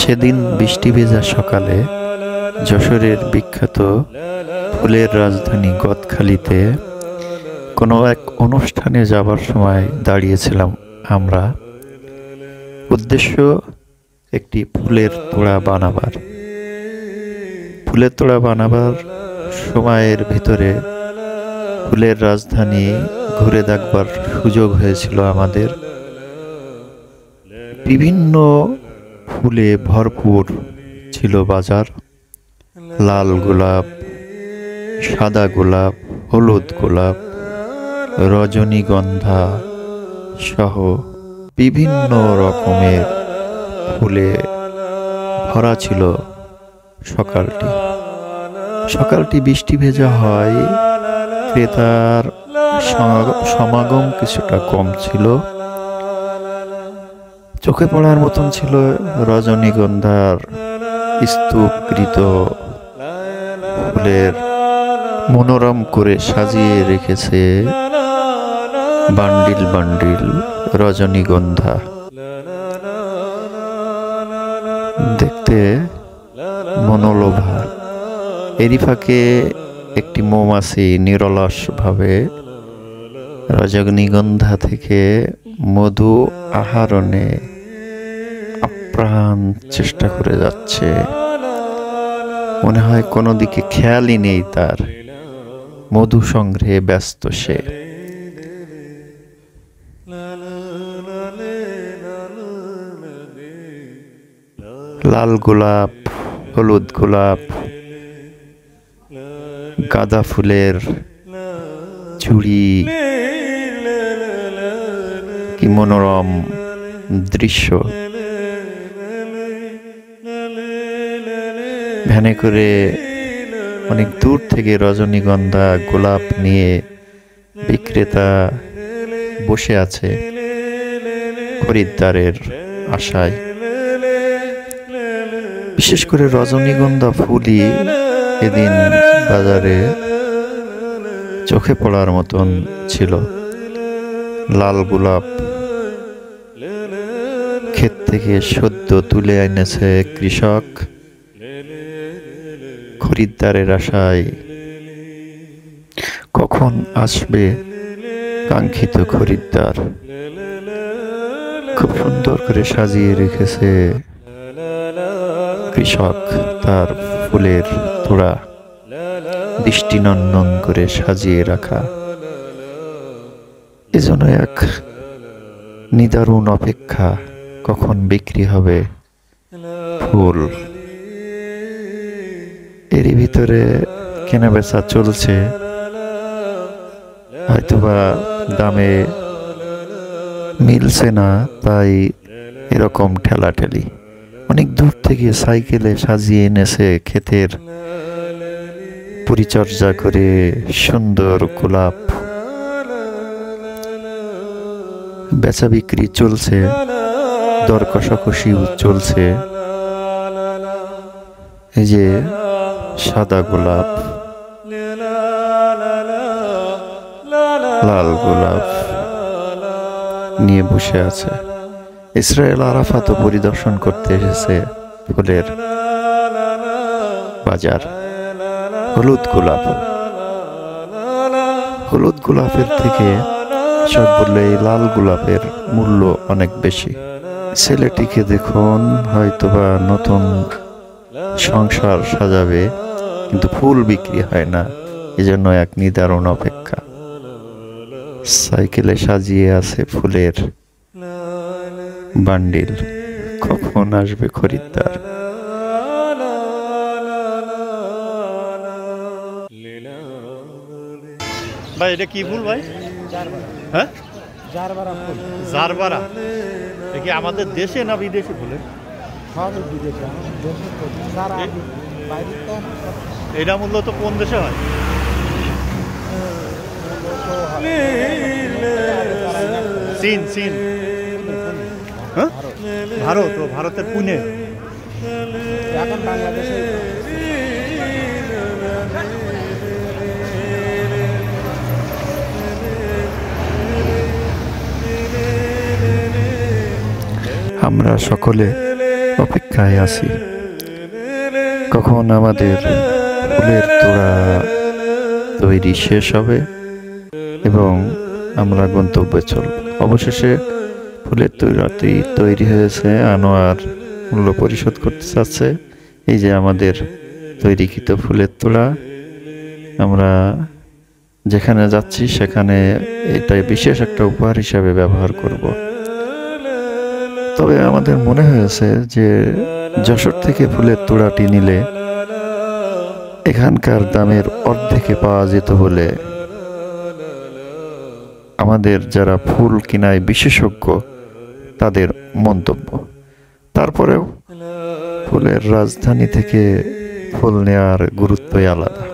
সেদিন বৃষ্টি ভেজা সকালে যশোরের বিখ্যাত ফুলের রাজধানী গদখালিতে কোনো এক অনুষ্ঠানে যাবার সময় দাঁড়িয়েছিলাম আমরা। উদ্দেশ্য একটি ফুলের তোড়া বানাবার। ফুলের তোড়া বানাবার সময়ের ভিতরে ফুলের রাজধানী ঘুরে দেখবার সুযোগ হয়েছিল আমাদের। বিভিন্ন ফুলে ভরপুর ছিল বাজার। লাল গোলাপ, সাদা গোলাপ, হলুদ গোলাপ, রজনীগন্ধা সহ বিভিন্ন রকমের ফুলে ভরা ছিল সকালটি বৃষ্টি ভেজা হয়। ক্রেতার সমাগম কিছুটা কম ছিল। চোখে পড়ার মতন ছিল রজনীগন্ধার স্তূপকৃত ফুলের মনোরম করে সাজিয়ে রেখেছে বান্ডিল বান্ডিল রজনীগন্ধা। দেখতে মনোলোভা। এরই ফাঁকে একটি মৌমাছি নিরলস ভাবে রজনীগন্ধা থেকে মধু আহরণে আপ্রাণ চেষ্টা করে যাচ্ছে। মনে হয় কোনো দিকে খেয়ালই নেই তার, মধু সংগ্রহে ব্যস্ত সে। লাল গোলাপ, হলুদ গোলাপ, গাঁদা ফুলের চুড়ি, কি মনোরম দৃশ্য। ভ্যানে করে অনেক দূর থেকে রজনীগন্ধা গোলাপ নিয়ে বিক্রেতা বসে আছে খরিদ্দারের আশায়। বিশেষ করে রজনীগন্ধা ফুলই এদিন বাজারে চোখে পড়ার মতন ছিল। লাল গোলাপ ক্ষেত থেকে সদ্য তুলে এনেছে কৃষক খরিদ্দারের আশায়। কখন আসবে কাঙ্ক্ষিত খরিদ্দার? খুব সুন্দর করে সাজিয়ে রেখেছে কৃষক তার ফুলের তোড়া, দৃষ্টিনন্দন করে সাজিয়ে রাখা। এজন্য এক নিদারুণ অপেক্ষা, কখন বিক্রি হবে ফুল। এরই ভিতরে কেনাবেচা চলছে। হয়তোবা দামে মিলছে না, তাই এরকম ঠেলাঠেলি। অনেক দূর থেকে সাইকেলে সাজিয়ে এনেছে ক্ষেতের পরিচর্যা করে সুন্দর গোলাপ। বেচা বিক্রি চলছে, দর কষাকষিও চলছে। এই যে সাদা গোলাপ, লাল গোলাপ নিয়ে বসে আছে। ইসরায়েল আরাফাতও পরিদর্শন করতে এসেছে ফুলের বাজার। হলুদ গোলাপের থেকে সব বললে এই লাল গোলাপের মূল্য অনেক বেশি। ছেলেটিকে দেখুন, হয়তোবা নতুন সংসার সাজাবে, কিন্তু ফুল বিক্রি হয় না। এজন্য এক নিদারুণ অপেক্ষা। সাইকেলে সাজিয়ে আছে ফুলের বান্ডিল, কখন আসবে খরিদ্দার। ভাই এটা কি ফুল ভাই? হ্যাঁ, জারবারা। এটা কি আমাদের দেশে না বিদেশি ফুলের? এটা মূলত কোন দেশে হয়? চীন। হ্যাঁ, ভারত। ও ভারতের পুনে। এখন বাংলাদেশে আমরা সকলে অপেক্ষায় আছি কখন আমাদের ফুলের তোড়া তৈরি শেষ হবে এবং আমরা গন্তব্যে চলব। অবশেষে ফুলের তোড়াটি তৈরি হয়েছে। আনোয়ার মূল্য পরিশোধ করতে চাচ্ছে। এই যে আমাদের তৈরিকৃত ফুলের তোড়া। আমরা যেখানে যাচ্ছি সেখানে এটাই বিশেষ একটা উপহার হিসাবে ব্যবহার করব। তবে আমাদের মনে হয়েছে যে যশোর থেকে ফুলের তোড়াটি নিলে এখানকার দামের অর্ধেকে পাওয়া যেত বলে আমাদের যারা ফুল কিনায় বিশেষজ্ঞ তাদের মন্তব্য। তারপরেও ফুলের রাজধানী থেকে ফুল নেওয়ার গুরুত্বই আলাদা।